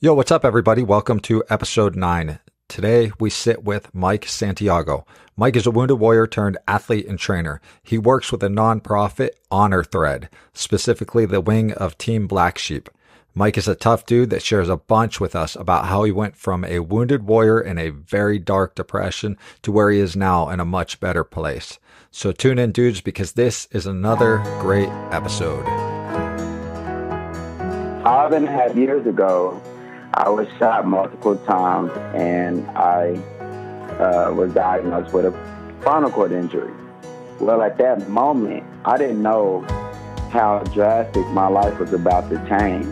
Yo, what's up, everybody? Welcome to episode 9. Today, we sit with Mike Santiago. Mike is a wounded warrior turned athlete and trainer. He works with a nonprofit, Honor Thread, specifically the wing of Team Black Sheep. Mike is a tough dude that shares a bunch with us about how he went from a wounded warrior in a very dark depression to where he is now in a much better place. So tune in, dudes, because this is another great episode. 5.5 years ago, I was shot multiple times, and I was diagnosed with a spinal cord injury. Well, at that moment, I didn't know how drastic my life was about to change.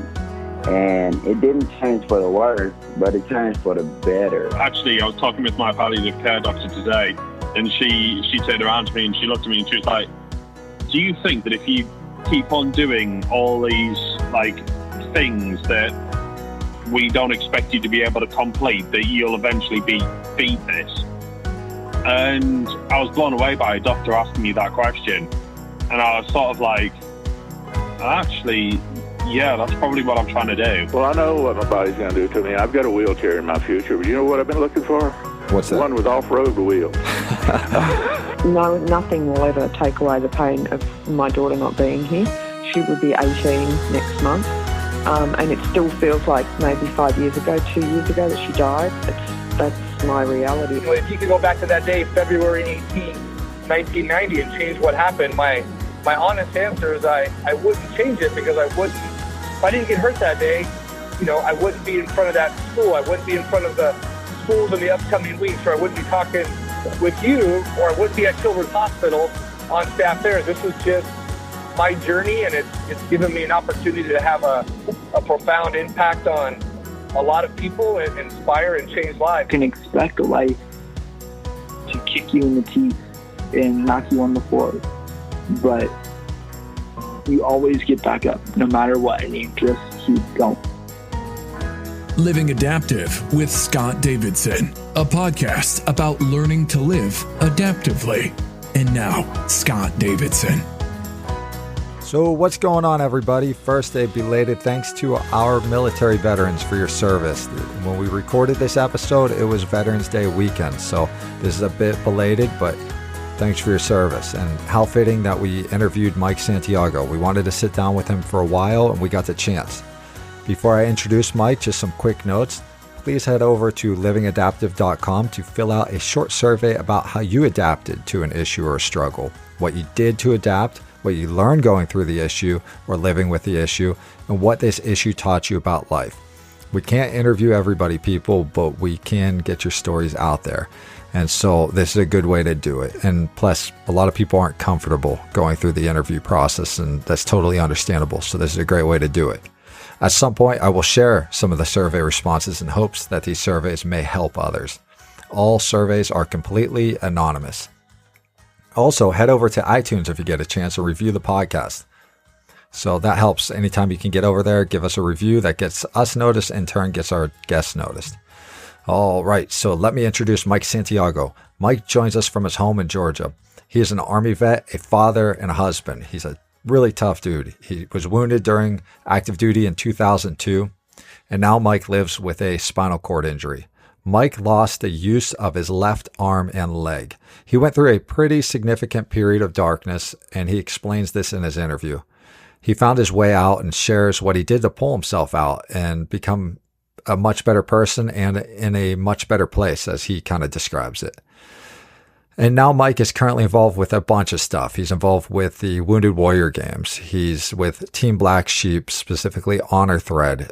And it didn't change for the worse, but it changed for the better. Actually, I was talking with my palliative care doctor today, and she turned around to me and she looked at me and she was like, do you think that if you keep on doing all these, things that we don't expect you to be able to complete, that you'll eventually beat this? And I was blown away by a doctor asking me that question. And I was sort of like, actually, yeah, that's probably what I'm trying to do. Well, I know what my body's going to do to me. I've got a wheelchair in my future, but you know what I've been looking for? What's that? One with off-road wheels. No, nothing will ever take away the pain of my daughter not being here. She will be 18 next month. And it still feels like maybe 5 years ago, 2 years ago that she died. That's my reality. If you could go back to that day, February 18, 1990, and change what happened, my honest answer is I wouldn't change it, because if I didn't get hurt that day, I wouldn't be in front of that school. I wouldn't be in front of the schools in the upcoming weeks, or I wouldn't be talking with you, or I wouldn't be at Children's Hospital on staff there. This was just my journey, and it's given me an opportunity to have a profound impact on a lot of people and inspire and change lives. You can expect life to kick you in the teeth and knock you on the floor, but you always get back up no matter what, and you just keep going. Living Adaptive with Scott Davidson, a podcast about learning to live adaptively. And now, Scott Davidson. So what's going on, everybody? First, a belated thanks to our military veterans for your service. When we recorded this episode, it was Veterans Day weekend, so this is a bit belated, but thanks for your service. And how fitting that we interviewed Mike Santiago. We wanted to sit down with him for a while, and we got the chance. Before I introduce Mike, just some quick notes. Please head over to livingadaptive.com to fill out a short survey about how you adapted to an issue or a struggle, what you did to adapt, what you learned going through the issue or living with the issue, and what this issue taught you about life. We can't interview everybody, people, but we can get your stories out there. And so this is a good way to do it. And plus, a lot of people aren't comfortable going through the interview process, and that's totally understandable. So this is a great way to do it. At some point, I will share some of the survey responses in hopes that these surveys may help others. All surveys are completely anonymous. Also, head over to iTunes if you get a chance to review the podcast. So that helps. Anytime you can get over there, give us a review. That gets us noticed, in turn gets our guests noticed. All right, so let me introduce Mike Santiago. Mike joins us from his home in Georgia. He is an Army vet, a father, and a husband. He's a really tough dude. He was wounded during active duty in 2002, and now Mike lives with a spinal cord injury. Mike lost the use of his left arm and leg. He went through a pretty significant period of darkness, and he explains this in his interview. He found his way out and shares what he did to pull himself out and become a much better person and in a much better place, as he kind of describes it. And now Mike is currently involved with a bunch of stuff. He's involved with the Wounded Warrior Games. He's with Team Black Sheep, specifically Honor Thread.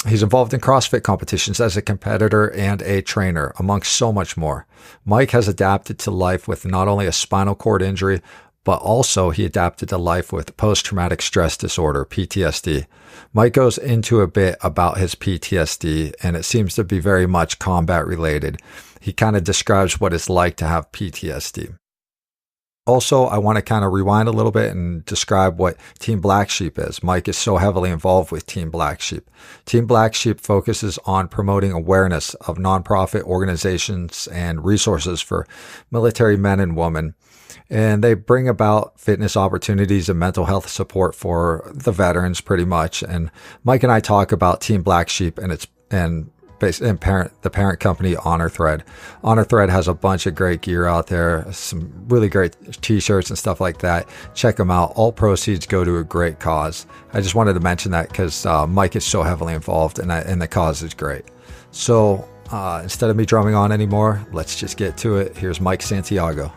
He's involved in CrossFit competitions as a competitor and a trainer, amongst so much more. Mike has adapted to life with not only a spinal cord injury, but also he adapted to life with post-traumatic stress disorder, PTSD. Mike goes into a bit about his PTSD, and it seems to be very much combat related. He kind of describes what it's like to have PTSD. Also, I want to kind of rewind a little bit and describe what Team Black Sheep is. Mike is so heavily involved with Team Black Sheep. Team Black Sheep focuses on promoting awareness of nonprofit organizations and resources for military men and women. and they bring about fitness opportunities and mental health support for the veterans pretty much. And Mike and I talk about Team Black Sheep and the parent company Honor Thread. Honor Thread has a bunch of great gear out there, some really great t-shirts and stuff like that. Check them out. All proceeds go to a great cause. I just wanted to mention that because Mike is so heavily involved and the cause is great. So instead of me drumming on anymore, let's just get to it. Here's Mike Santiago.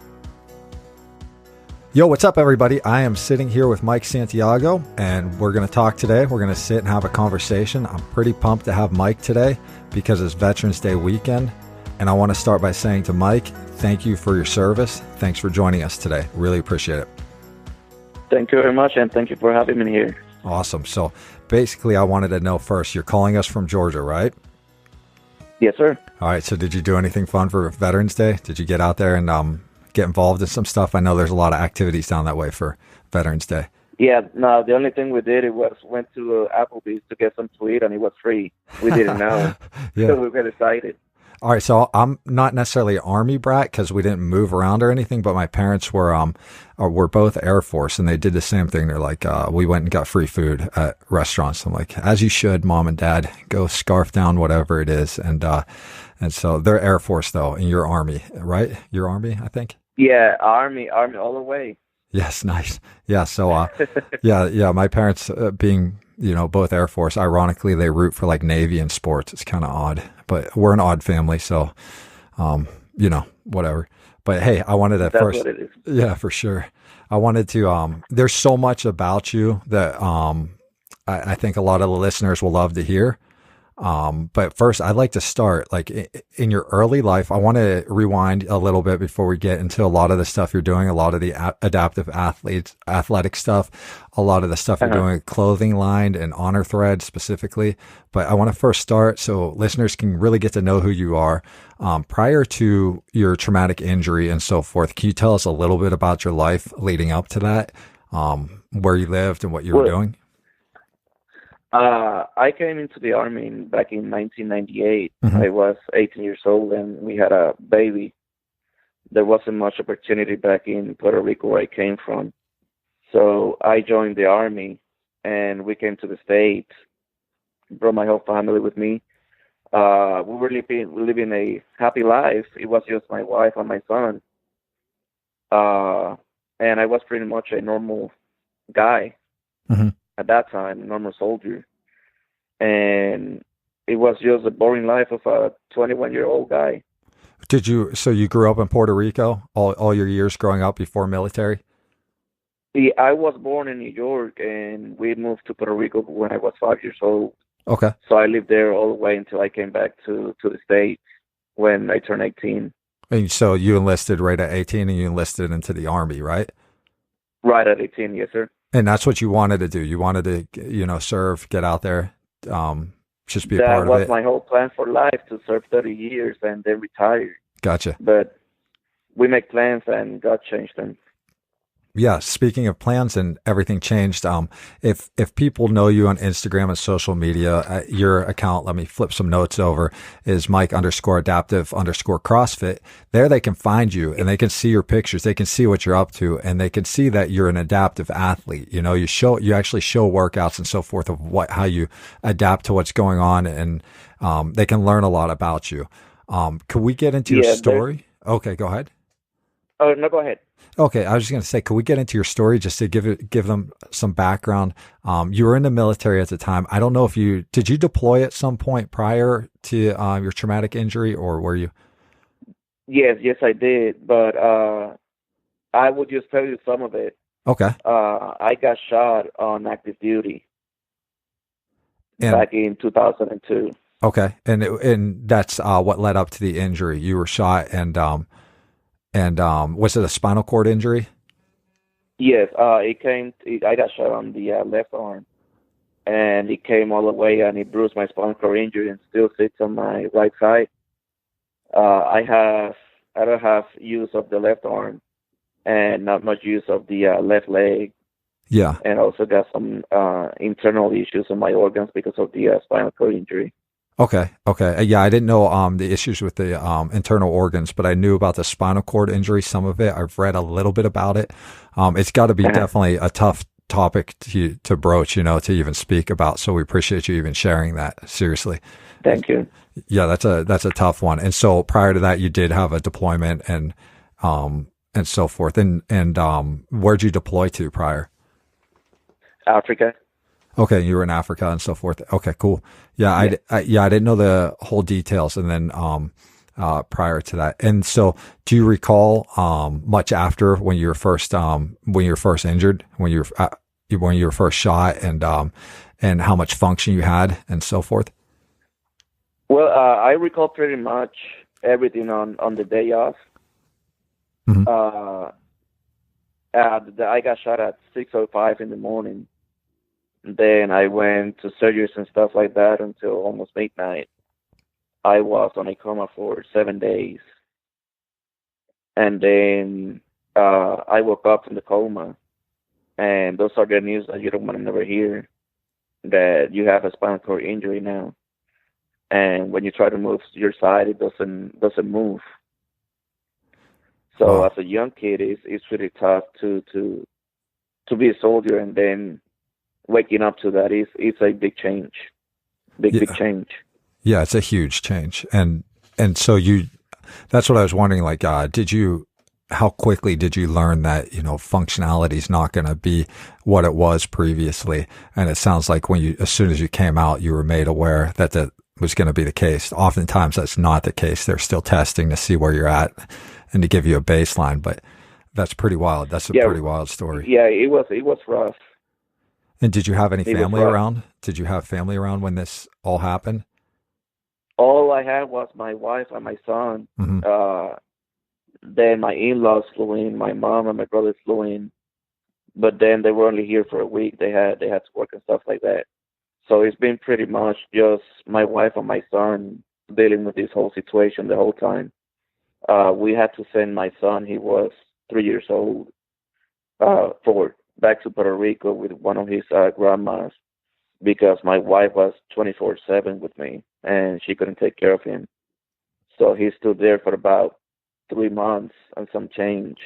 Yo, what's up, everybody? I am sitting here with Mike Santiago, and we're going to talk today. We're going to sit and have a conversation. I'm pretty pumped to have Mike today because it's Veterans Day weekend, and I want to start by saying to Mike, thank you for your service. Thanks for joining us today. Really appreciate it. Thank you very much, and thank you for having me here. Awesome. So basically, I wanted to know first, you're calling us from Georgia, right? Yes, sir. All right. So did you do anything fun for Veterans Day? Did you get out there and get involved in some stuff? I know there's a lot of activities down that way for Veterans Day. Yeah, no, the only thing we did went to Applebee's to get some to eat, and it was free. We didn't know. Yeah. So we got excited. All right, so I'm not necessarily an Army brat because we didn't move around or anything, but my parents were both Air Force, and they did the same thing. They're like, we went and got free food at restaurants. I'm like, as you should, Mom and Dad, go scarf down whatever it is. And so they're Air Force though, and you're Army, right? You're Army, I think. Yeah, Army all the way. Yes, nice. Yeah, so yeah, my parents being both Air Force, ironically they root for like Navy and sports. It's kind of odd, but we're an odd family, so whatever. But hey, I wanted to first, what it is. Yeah, for sure. I wanted to there's so much about you that I think a lot of the listeners will love to hear. But first, I'd like to start like in your early life. I want to rewind a little bit before we get into a lot of the stuff you're doing, a lot of the adaptive athletic stuff, a lot of the stuff you're doing, clothing line and Honor Thread specifically. But I want to first start so listeners can really get to know who you are. Prior to your traumatic injury and so forth, can you tell us a little bit about your life leading up to that, where you lived and what you were doing? I came into the Army back in 1998. Mm-hmm. I was 18 years old and we had a baby. There wasn't much opportunity back in Puerto Rico where I came from. So I joined the Army and we came to the States, brought my whole family with me. We were living a happy life. It was just my wife and my son. And I was pretty much a normal guy. Mm-hmm. At that time, normal soldier. And it was just a boring life of a 21-year-old guy. So you grew up in Puerto Rico all your years growing up before military? Yeah, I was born in New York and we moved to Puerto Rico when I was 5 years old. Okay. So I lived there all the way until I came back to the States when I turned 18. And so you enlisted right at 18 and you enlisted into the Army, right? Right at 18, yes, sir. And that's what you wanted to do. You wanted to, serve, get out there, just be a part of it. That was my whole plan for life, to serve 30 years and then retire. Gotcha. But we make plans and God changed them. Yeah. Speaking of plans and everything changed. If people know you on Instagram and social media, your account, let me flip some notes over, is Mike_adaptive_CrossFit. There they can find you and they can see your pictures. They can see what you're up to and they can see that you're an adaptive athlete. You actually show workouts and so forth of how you adapt to what's going on. And, they can learn a lot about you. Could we get into your story? Okay, go ahead. Oh, no, go ahead. Okay, I was just going to say, could we get into your story just to give them some background? You were in the military at the time. I don't know if did you deploy at some point prior to your traumatic injury, or were you? Yes, I did, but I will just tell you some of it. Okay. I got shot on active duty back in 2002. Okay, and that's what led up to the injury. You were shot, and was it a spinal cord injury? Yes, I got shot on the left arm, and it came all the way, and it bruised my spinal cord injury, and still sits on my right side. I don't have use of the left arm, and not much use of the left leg. Yeah, and also got some internal issues in my organs because of the spinal cord injury. Okay. Okay. Yeah, I didn't know the issues with the internal organs, but I knew about the spinal cord injury. Some of it, I've read a little bit about it. It's got to be definitely a tough topic to broach, to even speak about. So we appreciate you even sharing that. Seriously. Thank you. Yeah, that's a tough one. And so prior to that, you did have a deployment and so forth. And where'd you deploy to prior? Africa. Okay, you were in Africa and so forth. Okay, cool. Yeah, I didn't know the whole details. And then prior to that, and so do you recall much after when you were first injured, when you were first shot, and how much function you had and so forth? Well, I recall pretty much everything on the day off. Mm-hmm. I got shot at 6:05 in the morning. Then I went to surgeries and stuff like that until almost midnight. I was on a coma for 7 days. And then I woke up from the coma. And those are the news that you don't want to never hear, that you have a spinal cord injury now. And when you try to move your side, it doesn't move. So as a young kid, it's really tough to be a soldier, and then waking up to that is a big change, big change. Yeah, it's a huge change, and so that's what I was wondering. Like, how quickly did you learn that functionality is not going to be what it was previously? And it sounds like as soon as you came out, you were made aware that that was going to be the case. Oftentimes, that's not the case. They're still testing to see where you're at and to give you a baseline. But that's pretty wild. That's a pretty wild story. Yeah, it was rough. And did you have any family around? Did you have family around when this all happened? All I had was my wife and my son. Mm-hmm. Then my in-laws flew in, my mom and my brother flew in, but then they were only here for a week. They had to work and stuff like that. So it's been pretty much just my wife and my son dealing with this whole situation the whole time. We had to send my son, he was 3 years old, back to Puerto Rico with one of his grandmas, because my wife was 24/7 with me and she couldn't take care of him. So he stood there for about 3 months and some change.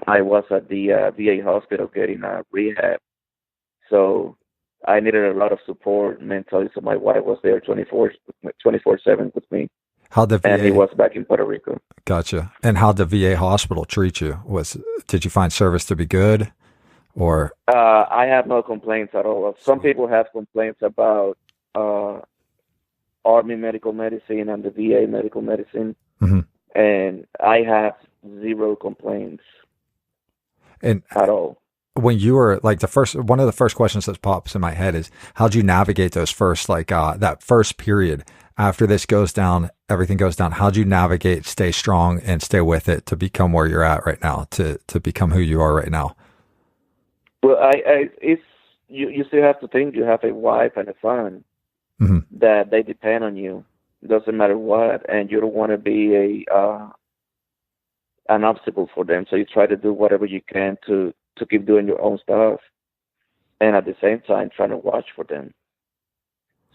I was at the VA hospital getting a rehab. So I needed a lot of support mentally. So my wife was there 24/7 with me. And he was back in Puerto Rico. Gotcha. And how'd the VA hospital treat you? Did you find service to be good? Or I have no complaints at all. Some people have complaints about Army medical medicine and the VA medical medicine, mm-hmm. and I have zero complaints at all. When you were like one of the first questions that pops in my head is, how'd you navigate those first, that first period after this goes down, everything goes down? How'd you navigate, stay strong and stay with it to become where you're at right now, to become who you are right now? Well, you still have to think you have a wife and a son, mm-hmm. that they depend on you. It doesn't matter what, and you don't want to be an obstacle for them. So you try to do whatever you can to keep doing your own stuff, and at the same time trying to watch for them.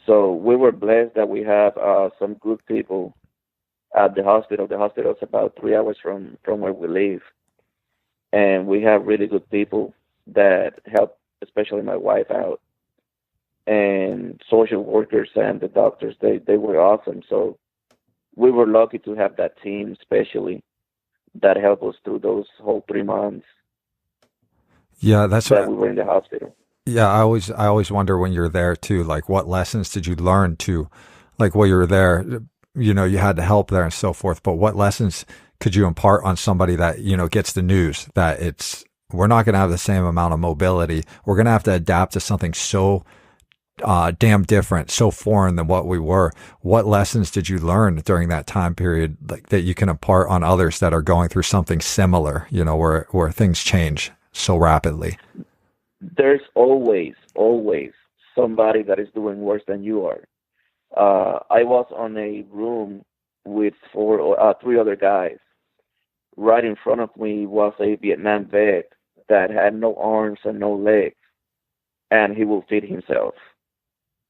So we were blessed that we have some good people at the hospital. The hospital is about 3 hours from where we live, and we have really good people that help, especially my wife out, and social workers and the doctors. They were awesome. So we were lucky to have that team, especially, that helped us through those whole 3 months. Yeah, that's that we were in the hospital. Yeah, I always wonder when you're there too, like what lessons did you learn while you were there? You had to help there and so forth, but what lessons could you impart on somebody that, gets the news that we're not going to have the same amount of mobility. We're going to have to adapt to something so damn different, so foreign than what we were. What lessons did you learn during that time period, like that you can impart on others that are going through something similar, where things change so rapidly? There's always somebody that is doing worse than you are. I was on a room with 3 other guys. Right in front of me was a Vietnam vet that had no arms and no legs, and he will feed himself.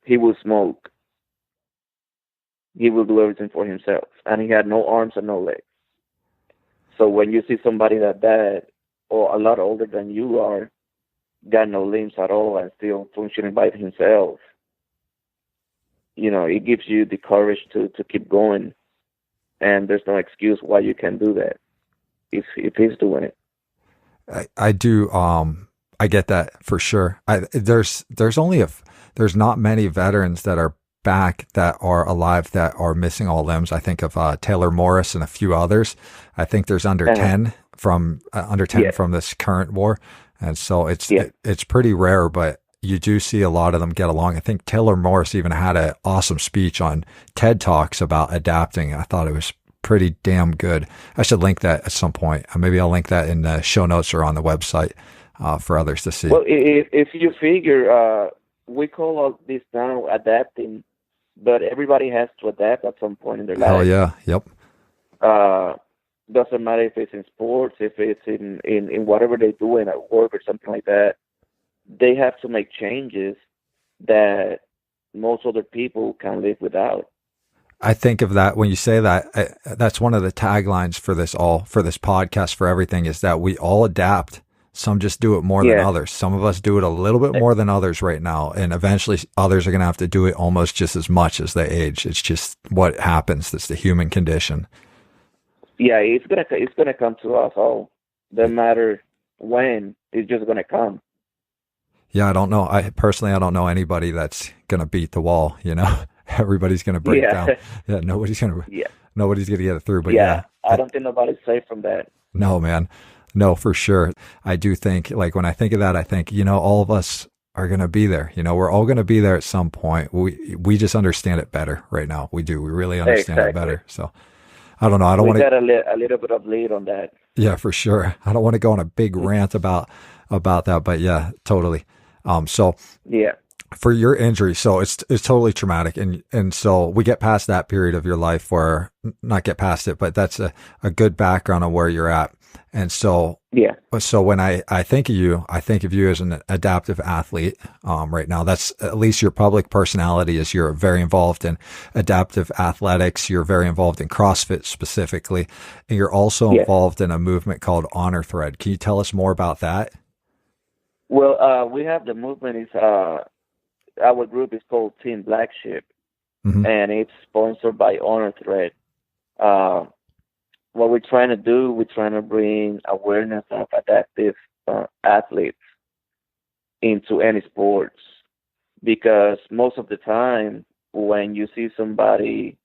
He will smoke. he will do everything for himself. And he had no arms and no legs. So when you see somebody that bad or a lot older than you are, got no limbs at all and still functioning by himself, you know, it gives you the courage to keep going. And there's no excuse why you can't do that if he's doing it. I do. I get that for sure. There's not many veterans that are back that are alive that are missing all limbs. I think of Taylor Morris and a few others. I think there's under 10 from from this current war, and so it's pretty rare. But you do see a lot of them get along. I think Taylor Morris even had an awesome speech on TED Talks about adapting. I thought it was pretty damn good. I should link that at some point. Maybe I'll link that in the show notes or on the website for others to see. Well, if you figure, we call all this now adapting, but everybody has to adapt at some point in their life. Hell yeah. Yep. Doesn't matter if it's in sports, if it's in whatever they do in at work or something like that. They have to make changes that most other people can live without. I think of that when you say that. That's one of the taglines for this podcast, for everything, is that we all adapt. Some just do it more than others. Some of us do it a little bit more than others right now, and eventually others are going to have to do it almost just as much as they age. It's just what happens. That's the human condition. Yeah, it's gonna come to us all. Doesn't matter when. It's just gonna come. Yeah, I don't know. I don't know anybody that's going to beat the wall, you know. Everybody's going to break down. Yeah, nobody's going to get it through. But I don't think nobody's safe from that. No, man. No, for sure. I do think, like, when I think of that, I think, you know, all of us are going to be there. You know, we're all going to be there at some point. We just understand it better right now. We do. We really understand it better. So I don't know. I don't want to get a little bit of lead on that. Yeah, for sure. I don't want to go on a big rant about that, but yeah, totally. For your injury, so it's totally traumatic, and so we get past that period of your life, where not get past it, but that's a good background on where you're at. And so so when I think of you, I think of you as an adaptive athlete. Right now, that's at least your public personality is you're very involved in adaptive athletics. You're very involved in CrossFit specifically, and you're also involved in a movement called Honor Thread. Can you tell us more about that? Well, we have the movement. Our group is called Team Black Sheep, and it's sponsored by Honor Thread. What we're trying to do, we're trying to bring awareness of adaptive athletes into any sports, because most of the time when you see somebody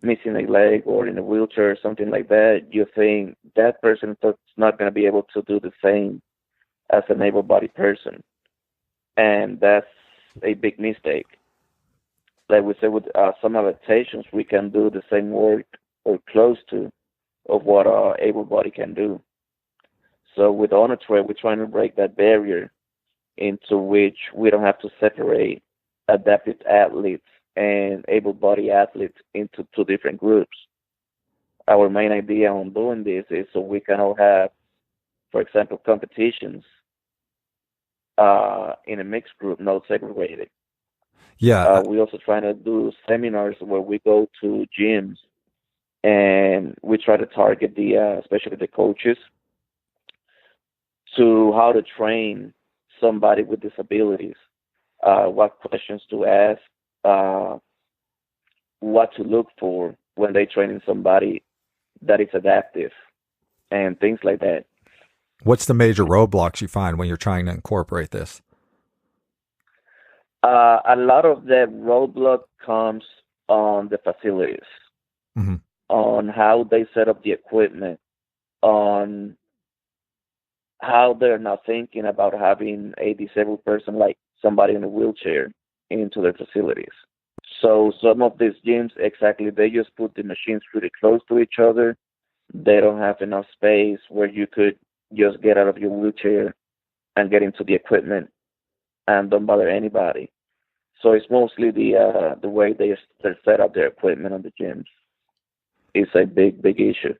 missing a leg or in a wheelchair or something like that, you think that person is not going to be able to do the same as an able-bodied person. And that's a big mistake. Like we said, with some adaptations, we can do the same work or close to of what able-bodied can do. So with Honor Thread, we're trying to break that barrier into which we don't have to separate adaptive athletes and able-bodied athletes into two different groups. Our main idea on doing this is so we can all have, for example, competitions in a mixed group, not segregated. Yeah. We also try to do seminars where we go to gyms and we try to target especially the coaches, to how to train somebody with disabilities, what questions to ask, what to look for when they're training somebody that is adaptive, and things like that. What's the major roadblocks you find when you're trying to incorporate this? A lot of the roadblock comes on the facilities, on how they set up the equipment, on how they're not thinking about having a disabled person like somebody in a wheelchair into their facilities. So some of these gyms, they just put the machines really close to each other. They don't have enough space where you could just get out of your wheelchair and get into the equipment and don't bother anybody. So it's mostly the way they're set up their equipment on the gyms. It's a big issue.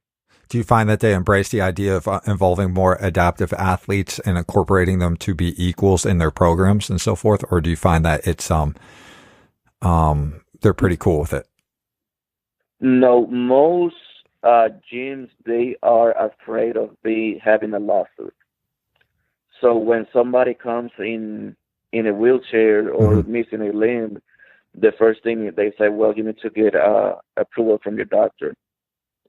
Do you find that they embrace the idea of involving more adaptive athletes and incorporating them to be equals in their programs and so forth? Or do you find that it's they're pretty cool with it? No, most gyms, they are afraid of having a lawsuit. So when somebody comes in a wheelchair or missing a limb, the first thing they say, well, you need to get approval from your doctor,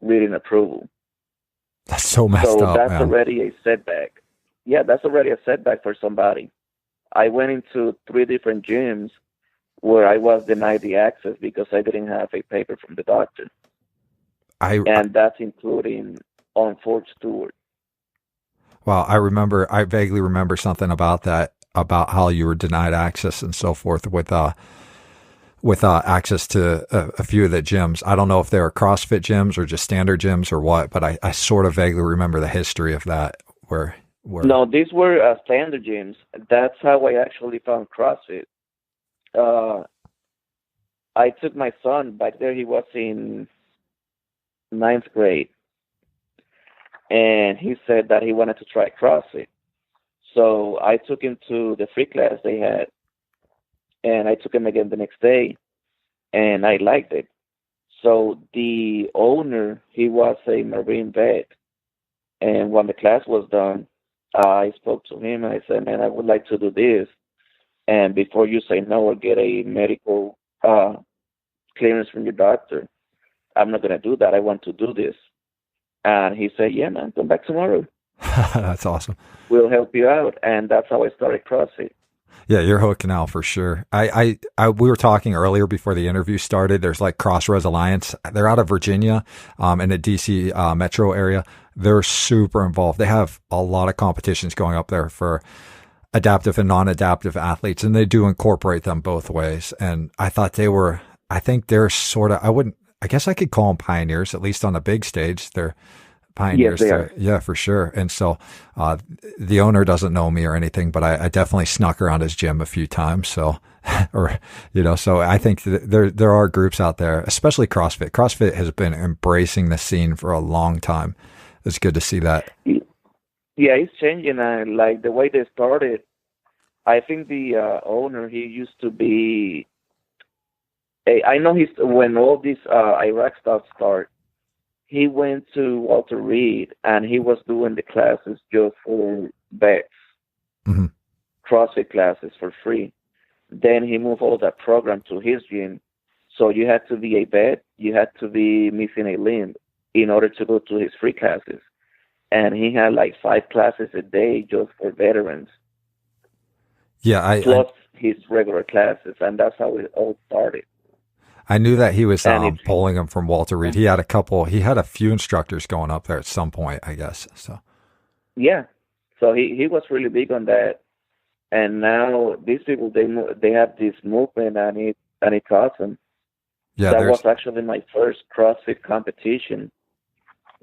written approval. That's so messed up, that's man. already a setback. Yeah, that's already a setback for somebody. I went into 3 different gyms where I was denied the access because I didn't have a paper from the doctor. And that's including on-force tour. Well, I vaguely remember something about that, about how you were denied access and so forth with access to a few of the gyms. I don't know if they were CrossFit gyms or just standard gyms or what, but I sort of vaguely remember the history of that. No, these were standard gyms. That's how I actually found CrossFit. I took my son back there. He was in 9th grade, and he said that he wanted to try CrossFit. So I took him to the free class they had, and I took him again the next day, and I liked it. So the owner, he was a Marine vet, and when the class was done, I spoke to him, and I said, man, I would like to do this. And before you say no or get a medical clearance from your doctor, I'm not going to do that. I want to do this. And he said, yeah, man, come back tomorrow. That's awesome. We'll help you out. And that's how I started CrossFit. Yeah, you're hooked now for sure. We were talking earlier before the interview started. There's like Crossroads Alliance. They're out of Virginia, in the DC metro area. They're super involved. They have a lot of competitions going up there for adaptive and non-adaptive athletes, and they do incorporate them both ways. And I thought I think they're sort of, I guess I could call them pioneers, at least on the big stage. They're pioneers. Yes, they are. Yeah, for sure. And so the owner doesn't know me or anything, but I definitely snuck around his gym a few times. So, so I think there are groups out there, especially CrossFit. CrossFit has been embracing the scene for a long time. It's good to see that. Yeah, it's changing. Like the way they started, I think the owner, he used to be, I know when all this Iraq stuff started, he went to Walter Reed, and he was doing the classes just for vets, CrossFit classes for free. Then he moved all that program to his gym. So you had to be a vet, you had to be missing a limb in order to go to his free classes. And he had like 5 classes a day just for veterans. Yeah, plus his regular classes, and that's how it all started. I knew that he was pulling them from Walter Reed. He had a few instructors going up there at some point, I guess. So yeah, so he was really big on that. And now these people, they have this movement, and it's awesome. Yeah, that was actually my first CrossFit competition,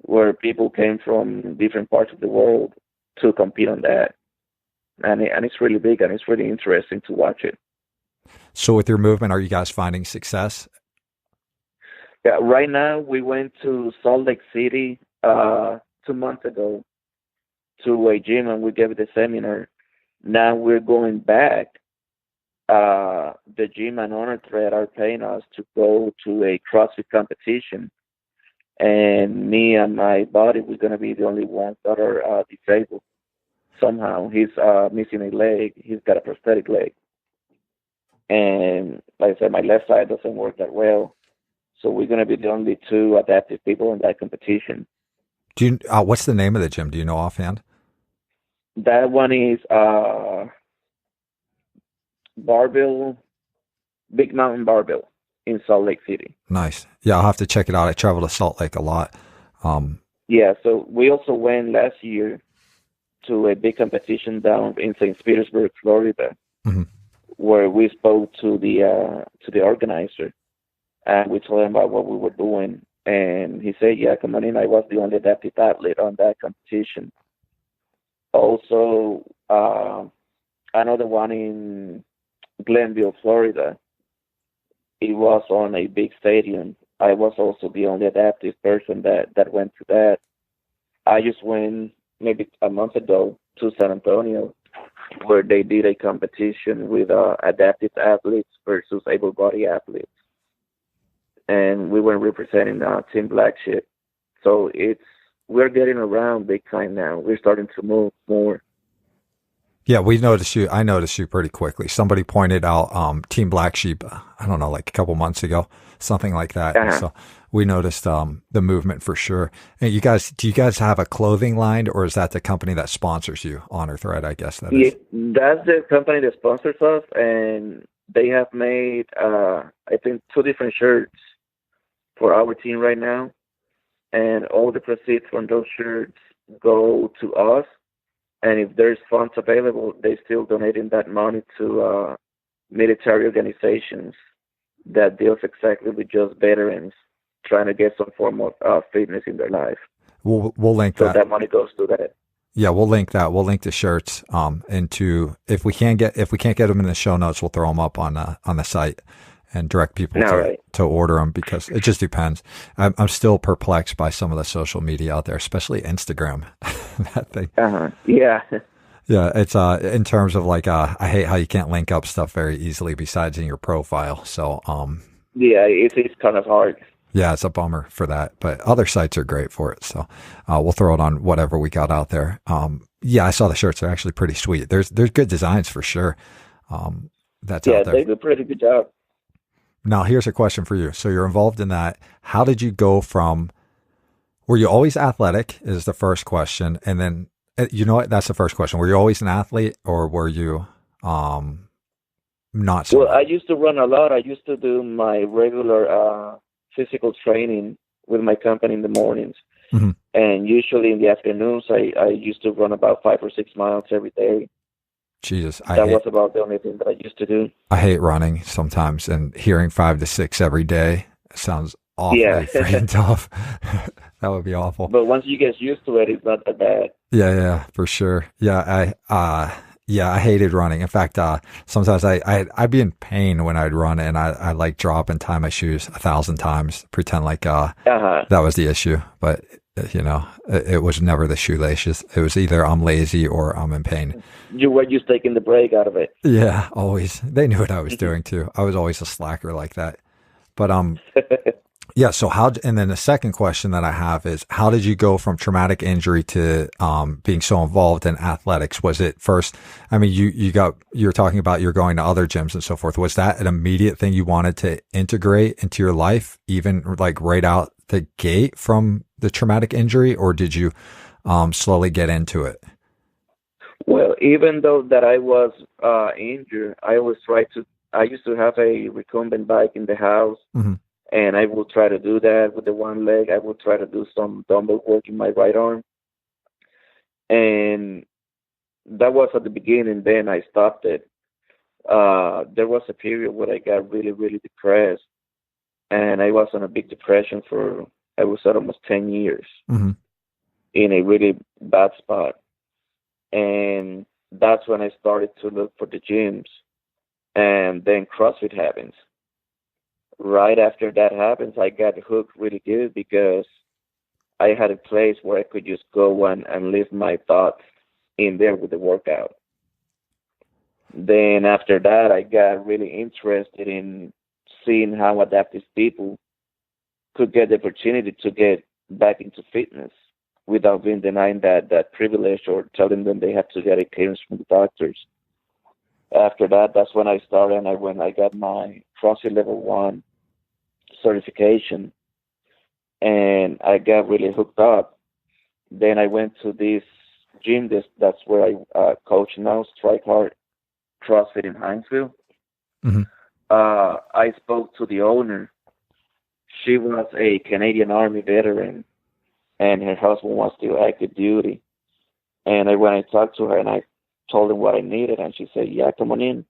where people came from different parts of the world to compete on that. And it's really big, and it's really interesting to watch it. So with your movement, are you guys finding success? Yeah, right now we went to Salt Lake City 2 months ago to a gym, and we gave the seminar. Now we're going back. The gym and Honor Thread are paying us to go to a CrossFit competition. And me and my buddy, we're going to be the only ones that are disabled. Somehow he's missing a leg. He's got a prosthetic leg. And like I said, my left side doesn't work that well. So we're going to be the only 2 adaptive people in that competition. Do you? What's the name of the gym? Do you know offhand? That one is Barbell, Big Mountain Barbell in Salt Lake City. Nice. Yeah, I'll have to check it out. I travel to Salt Lake a lot. Yeah, so we also went last year to a big competition down in St. Petersburg, Florida, where we spoke to the organizer, and we told him about what we were doing. And he said, yeah, come on in. I was the only adaptive athlete on that competition. Also, another one in Glenville, Florida. It was on a big stadium. I was also the only adaptive person that went to that. I just went maybe a month ago to San Antonio, where they did a competition with adaptive athletes versus able-bodied athletes. and we were representing Team Black Sheep. So we're getting around big time now. We're starting to move more. Yeah, we noticed you. I noticed you pretty quickly. Somebody pointed out Team Black Sheep, I don't know, like a couple months ago, something like that. Uh-huh. So we noticed the movement for sure. And do you guys have a clothing line, or is that the company that sponsors you, Honor Thread, I guess that is? That's the company that sponsors us, and they have made, I think, 2 different shirts for our team right now. And all the proceeds from those shirts go to us. And if there's funds available, they still donating that money to military organizations that deals exactly with just veterans trying to get some form of fitness in their life. We'll link so that. So that money goes to that. Yeah, we'll link that. We'll link the shirts into if we can't get them in the show notes, we'll throw them up on the site and direct people to order them, because it just depends. I'm still perplexed by some of the social media out there, especially Instagram. That thing. Yeah. Yeah, it's in terms of like I hate how you can't link up stuff very easily besides in your profile. So yeah, it's kind of hard. Yeah, it's a bummer for that, but other sites are great for it. So we'll throw it on whatever we got out there. Yeah, I saw the shirts; they're actually pretty sweet. There's good designs for sure. That's out there. They do a pretty good job. Now, here's a question for you. So you're involved in that. How did you go from? Were you always athletic? Is the first question, and then you know what? That's the first question. Were you always an athlete, or were you not so? Well, I used to run a lot. I used to do my regular physical training with my company in the mornings. Mm-hmm. And usually in the afternoons, I used to run about 5 or 6 miles every day. Jesus, that was about the only thing that I used to do. I hate running sometimes, and hearing 5 to 6 every day sounds awfully freaking tough. That would be awful. But once you get used to it, it's not that bad. Yeah, for sure. Yeah, I hated running. In fact, sometimes I'd be in pain when I'd run, and I like drop and tie my shoes 1,000 times, pretend like that was the issue. But you know, it was never the shoelaces. It was either I'm lazy or I'm in pain. You were just taking the break out of it. Yeah, always. They knew what I was doing too. I was always a slacker like that. But yeah. So and then the second question that I have is, how did you go from traumatic injury to being so involved in athletics? Was it first? I mean, you're talking about you're going to other gyms and so forth. Was that an immediate thing you wanted to integrate into your life, even like right out the gate from the traumatic injury, or did you slowly get into it? Well, even though that I was injured, I used to have a recumbent bike in the house. Mm-hmm. And I will try to do that with the one leg. I will try to do some dumbbell work in my right arm. And that was at the beginning. Then I stopped it. There was a period where I got really, really depressed. And I was in a big depression for, I would say, almost 10 years. Mm-hmm. In a really bad spot. And that's when I started to look for the gyms. And then CrossFit happens. Right after that happens, I got hooked really good because I had a place where I could just go and leave my thoughts in there with the workout. Then after that, I got really interested in seeing how adaptive people could get the opportunity to get back into fitness without being denied that privilege or telling them they have to get a clearance from the doctors. After that, that's when I started, and when I got my CrossFit Level 1 certification, and I got really hooked up. Then I went to this gym. That's where I coach now, Strike Hard CrossFit in Hinesville. Mm-hmm. I spoke to the owner. She was a Canadian Army veteran, and her husband was still active duty. And when I talked to her, and I told her what I needed, and she said, "Yeah, come on in."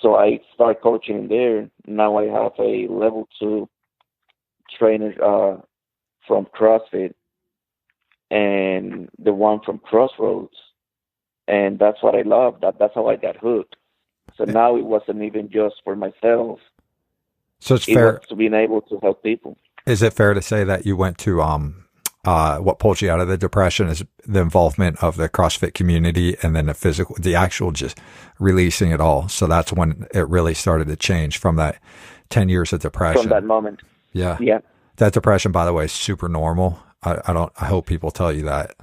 So I started coaching there. Now I have a level 2 trainer from CrossFit and the one from Crossroads. And that's what I love. That's how I got hooked. So now it wasn't even just for myself. So it's fair to being able to help people. Is it fair to say that you went to what pulled you out of the depression is the involvement of the CrossFit community, and then the actual just releasing it all. So that's when it really started to change from that 10 years of depression. From that moment. Yeah. Yeah. That depression, by the way, is super normal. I hope people tell you that.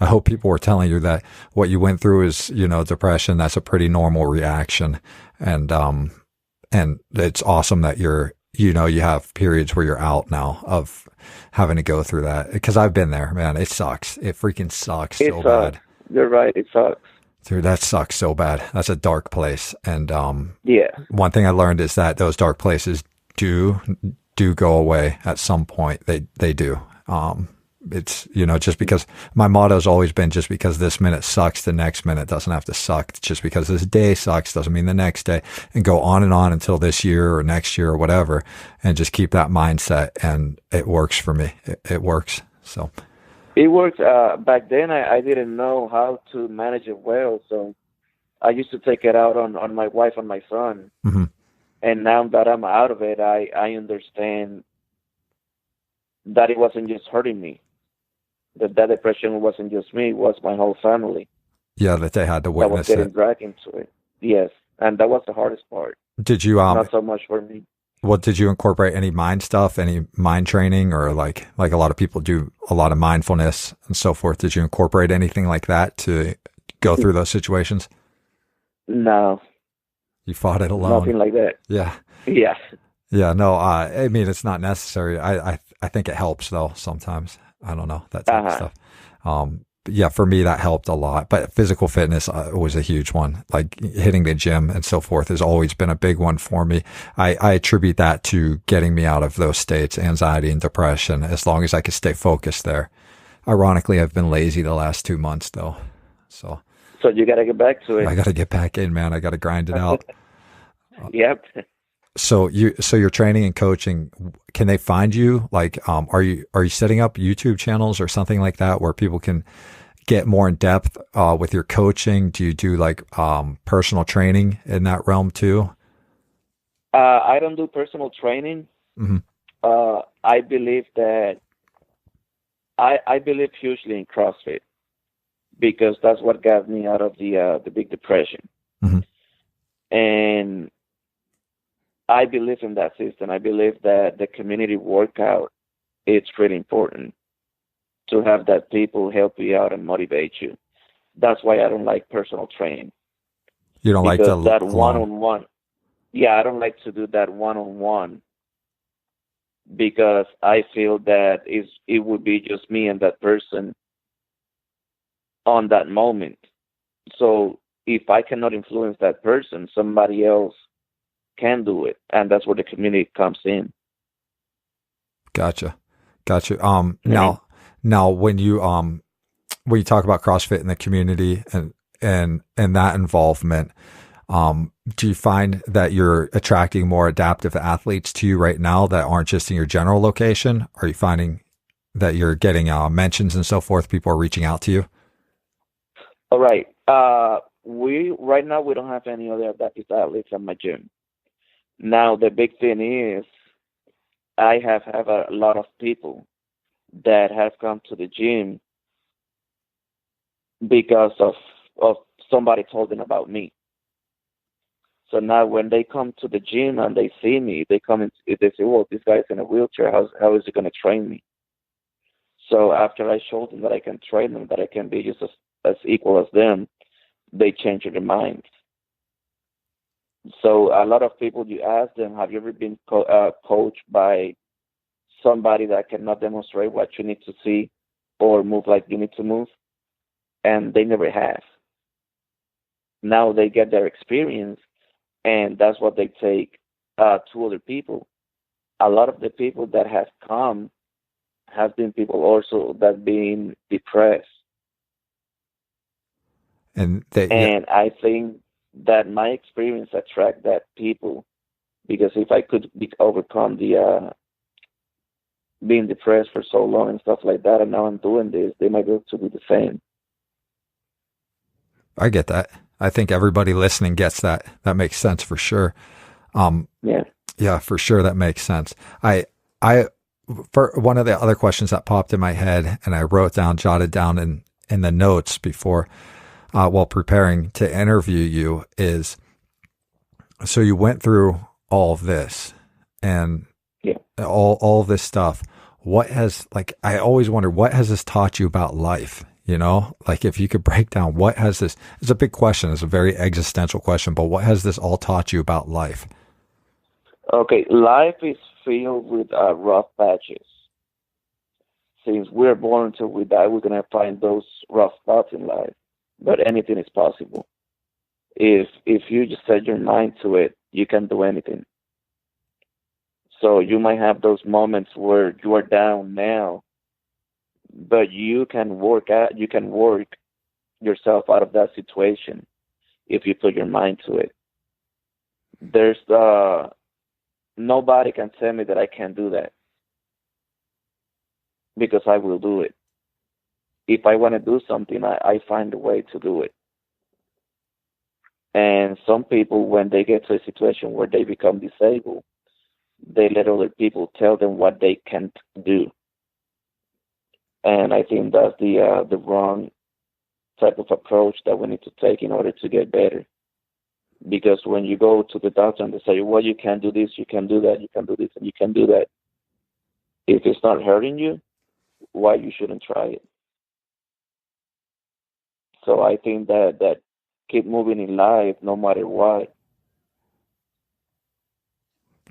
I hope people were telling you that what you went through is, depression. That's a pretty normal reaction. And it's awesome that you have periods where you're out now of having to go through that. Because I've been there, man. It sucks. It freaking sucks so bad. You're right. It sucks. Dude, that sucks so bad. That's a dark place. And yeah. One thing I learned is that those dark places do go away at some point. They do. It's, just because my motto has always been, just because this minute sucks, the next minute doesn't have to suck. Just because this day sucks doesn't mean the next day, and go on and on until this year or next year or whatever, and just keep that mindset. And it works for me. It works. So it works. Back then I didn't know how to manage it well. So I used to take it out on my wife and my son. Mm-hmm. And now that I'm out of it, I understand that it wasn't just hurting me. That depression wasn't just me, it was my whole family. Yeah, that they had to witness it. I was getting dragged into it. Yes, and that was the hardest part. Did you not so much for me. Well, did you incorporate any mind stuff, any mind training, or like a lot of people do a lot of mindfulness and so forth? Did you incorporate anything like that to go through those situations? No. You fought it alone. Nothing like that. Yeah. Yeah. Yeah. No, I mean, it's not necessary. I think it helps though. Sometimes, I don't know, that type of stuff. But yeah, for me, that helped a lot, but physical fitness was a huge one. Like hitting the gym and so forth has always been a big one for me. I attribute that to getting me out of those states, anxiety and depression, as long as I could stay focused there. Ironically, I've been lazy the last 2 months though. So you got to get back to it. I got to get back in, man. I got to grind it out. Yep. So you're training and coaching. Can they find you? Like, are you setting up YouTube channels or something like that where people can get more in depth with your coaching? Do you do like personal training in that realm too? I don't do personal training. Mm-hmm. I believe that I believe hugely in CrossFit because that's what got me out of the big depression. Mm-hmm. And I believe in that system. I believe that the community workout is really important to have that people help you out and motivate you. That's why I don't like personal training. You don't like that one-on-one. Yeah, I don't like to do that one-on-one because I feel that it would be just me and that person on that moment. So if I cannot influence that person, somebody else can do it, and that's where the community comes in. Gotcha. Now when you talk about CrossFit in the community and that involvement, do you find that you're attracting more adaptive athletes to you right now that aren't just in your general location? Are you finding that you're getting mentions and so forth? People are reaching out to you? All right. Right now we don't have any other adaptive athletes at my gym. Now, the big thing is I have a lot of people that have come to the gym because of somebody told them about me. So now when they come to the gym and they see me, they say, well, this guy's in a wheelchair. How is he going to train me? So after I show them that I can train them, that I can be just as equal as them, they change their minds. So a lot of people, you ask them, have you ever been coached by somebody that cannot demonstrate what you need to see or move like you need to move? And they never have. Now they get their experience, and that's what they take to other people. A lot of the people that have come have been people also that been depressed. And I think that my experience attract that people, because if I could overcome the being depressed for so long and stuff like that, and now I'm doing this, they might be able to do the same. I get that. I think everybody listening gets that. That makes sense for sure. Yeah, for sure. That makes sense. For one of the other questions that popped in my head, and I jotted down in the notes before, while preparing to interview you, is, so you went through all of this and Yeah. all this stuff. What has, like, I always wonder, what has this taught you about life? You know, like if you could break down, what has this, it's a big question. It's a very existential question, but what has this all taught you about life? Okay, life is filled with rough patches. Since we're born until we die, we're going to find those rough spots in life. But anything is possible. If you just set your mind to it, you can do anything. So you might have those moments where you are down now, but you can work yourself out of that situation if you put your mind to it. There's nobody can tell me that I can't do that, because I will do it. If I want to do something, I find a way to do it. And some people, when they get to a situation where they become disabled, they let other people tell them what they can't do. And I think that's the wrong type of approach that we need to take in order to get better. Because when you go to the doctor and they say, well, you can't do this, you can do that, you can do this, and you can do that. If it's not hurting you, why you shouldn't try it? So I think that keep moving in life no matter what.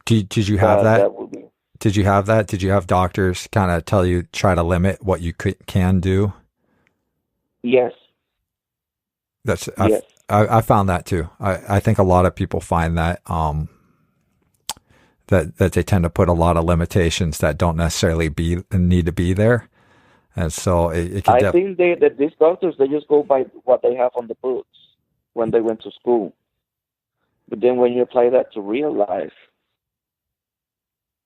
Did you have that? Did you have that? Did you have doctors kind of tell you, try to limit what you can do? Yes. Yes. I found that too. I think a lot of people find that that they tend to put a lot of limitations that don't necessarily need to be there, and so it can. I think that these doctors, they just go by what they have on the books when they went to school, but then when you apply that to real life,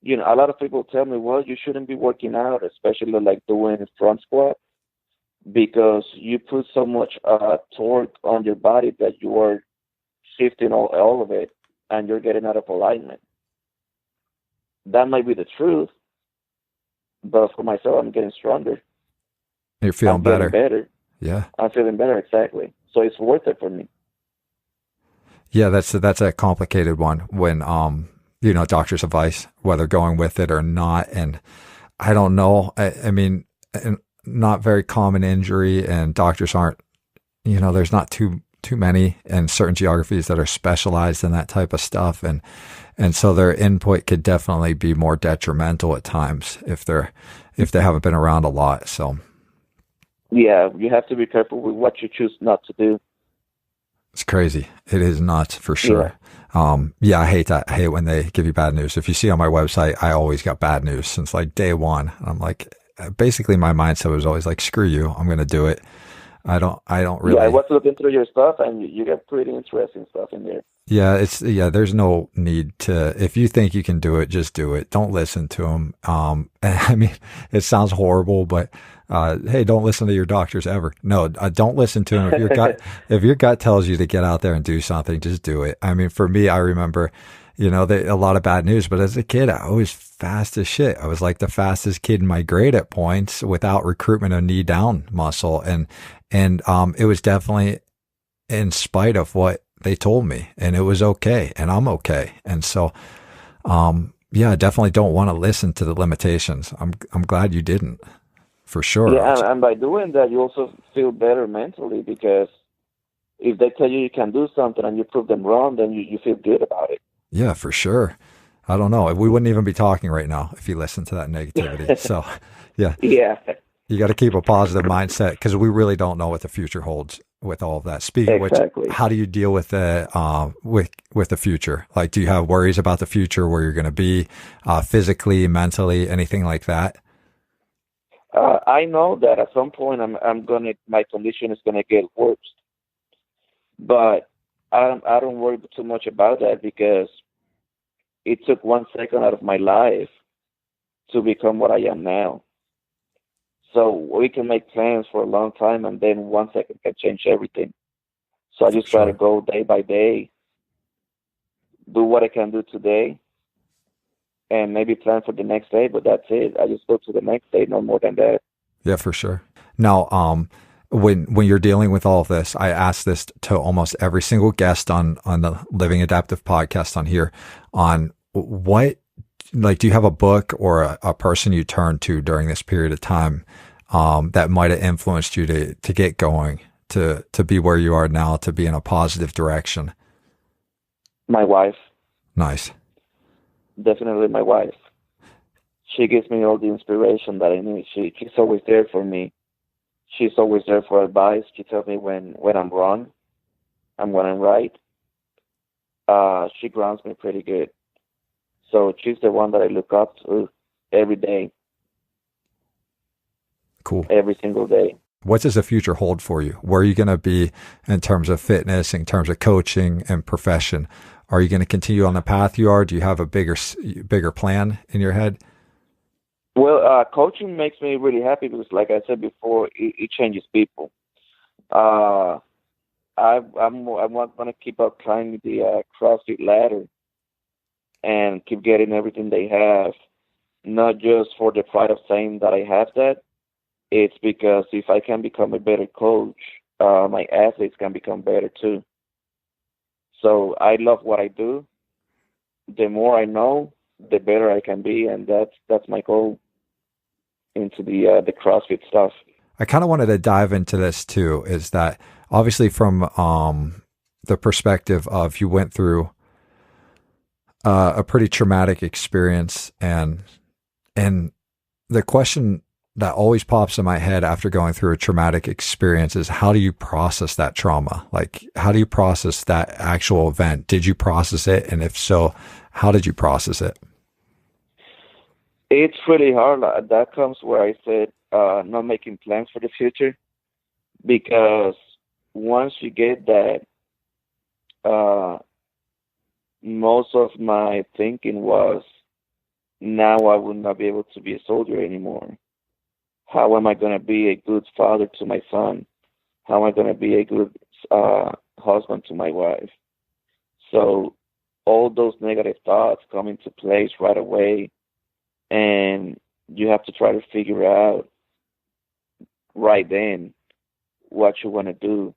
you know, a lot of people tell me, well, you shouldn't be working out, especially like doing front squat, because you put so much torque on your body that you are shifting all of it, and you're getting out of alignment. That might be the truth, but for myself, I'm getting stronger. You're feeling better. Yeah. I'm feeling better, exactly. So it's worth it for me. Yeah, that's a complicated one when you know, doctor's advice, whether going with it or not. And I don't know. I mean, not very common injury, and doctors aren't, you know, there's not too many in certain geographies that are specialized in that type of stuff. And so their input could definitely be more detrimental at times if they haven't been around a lot. So yeah, you have to be careful with what you choose not to do. It's crazy. It is nuts for sure. Yeah. I hate that. I hate when they give you bad news. If you see on my website, I always got bad news since like day one. I'm like, basically my mindset was always like, screw you. I'm going to do it. I don't really. Yeah, I was looking through your stuff, and you get pretty interesting stuff in there. Yeah, there's no need to, if you think you can do it, just do it. Don't listen to them. I mean, it sounds horrible, but, hey, don't listen to your doctors ever. No, don't listen to them. If your gut tells you to get out there and do something, just do it. I mean, for me, I remember, you know, a lot of bad news, but as a kid, I was fast as shit. I was like the fastest kid in my grade at points without recruitment of knee down muscle. And it was definitely in spite of what they told me, and it was okay, and I'm okay. And so, yeah, I definitely don't want to listen to the limitations. I'm glad you didn't, for sure. Yeah, and by doing that, you also feel better mentally, because if they tell you can do something and you prove them wrong, then you feel good about it. Yeah, for sure. I don't know. We wouldn't even be talking right now if you listened to that negativity. So, yeah. Yeah. You got to keep a positive mindset, because we really don't know what the future holds with all of that. Speaking of which, how do you deal with with the future? Like, do you have worries about the future, where you're going to be physically, mentally, anything like that? I know that at some point my condition is gonna get worse, but I don't worry too much about that, because it took 1 second out of my life to become what I am now. So we can make plans for a long time, and then 1 second can change everything. So I just try to go day by day, do what I can do today, and maybe plan for the next day, but that's it. I just go to the next day, no more than that. Yeah, for sure. Now, when you're dealing with all of this, I ask this to almost every single guest on the Living Adaptive podcast on here, on what do you have a book or a person you turned to during this period of time that might have influenced you to get going, to be where you are now, to be in a positive direction? My wife. Nice. Definitely my wife. She gives me all the inspiration that I need. She's always there for me. She's always there for advice. She tells me when I'm wrong and when I'm right. She grounds me pretty good. So she's the one that I look up to every day. Cool. Every single day. What does the future hold for you? Where are you going to be in terms of fitness, in terms of coaching and profession? Are you going to continue on the path you are? Do you have a bigger plan in your head? Well, coaching makes me really happy because, like I said before, it changes people. I'm going to keep up climbing the CrossFit ladder and keep getting everything they have, not just for the pride of saying that I have that. It's because if I can become a better coach, my athletes can become better too. So I love what I do. The more I know, the better I can be, and that's my goal into the CrossFit stuff. I kind of wanted to dive into this too, is that obviously from the perspective of you went through a pretty traumatic experience, and the question that always pops in my head after going through a traumatic experience is, how do you process that trauma? Like, how do you process that actual event? Did you process it? And if so, how did you process it? It's really hard. That comes where I said, not making plans for the future, because once you get that, most of my thinking was, now I will not be able to be a soldier anymore. How am I going to be a good father to my son? How am I going to be a good husband to my wife? So all those negative thoughts come into place right away, and you have to try to figure out right then what you want to do.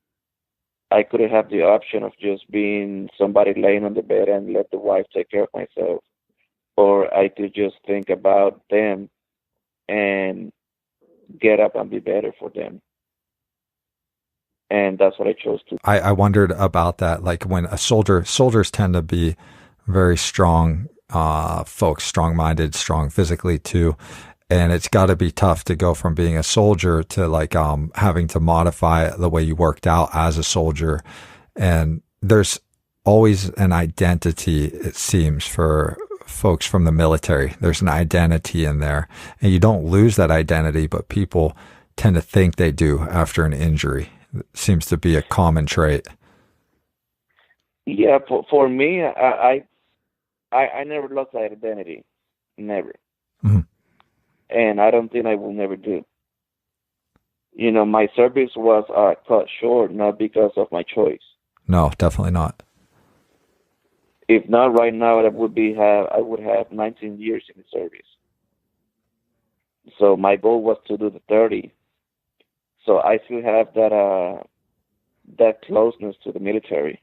I could have the option of just being somebody laying on the bed and let the wife take care of myself, or I could just think about them and get up and be better for them. And that's what I chose to. I wondered about that. Like, when soldiers tend to be very strong folks, strong-minded, strong physically too. And it's got to be tough to go from being a soldier to like having to modify the way you worked out as a soldier. And there's always an identity, it seems, for folks from the military. There's an identity in there, and you don't lose that identity, but people tend to think they do after an injury. It seems to be a common trait. Yeah, for me, I never lost that identity, never. Mm-hmm. And I don't think I will never do. You know, my service was cut short, not because of my choice. No, definitely not. If not right now, I would have 19 years in the service. So my goal was to do the 30. So I still have that closeness to the military,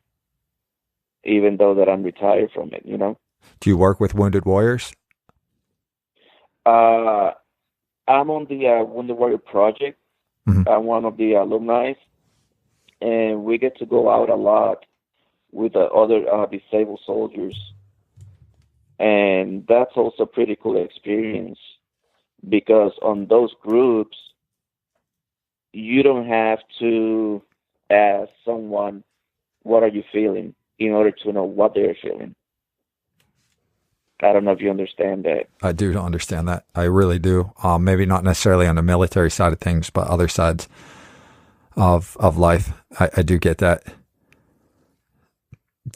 even though that I'm retired from it, you know. Do you work with Wounded Warriors? I'm on the Wounded Warrior Project. Mm-hmm. I'm one of the alumni, and we get to go out a lot with other disabled soldiers. And that's also a pretty cool experience, because on those groups, you don't have to ask someone, what are you feeling, in order to know what they're feeling. I don't know if you understand that. I do understand that. I really do. Maybe not necessarily on the military side of things, but other sides of life. I do get that.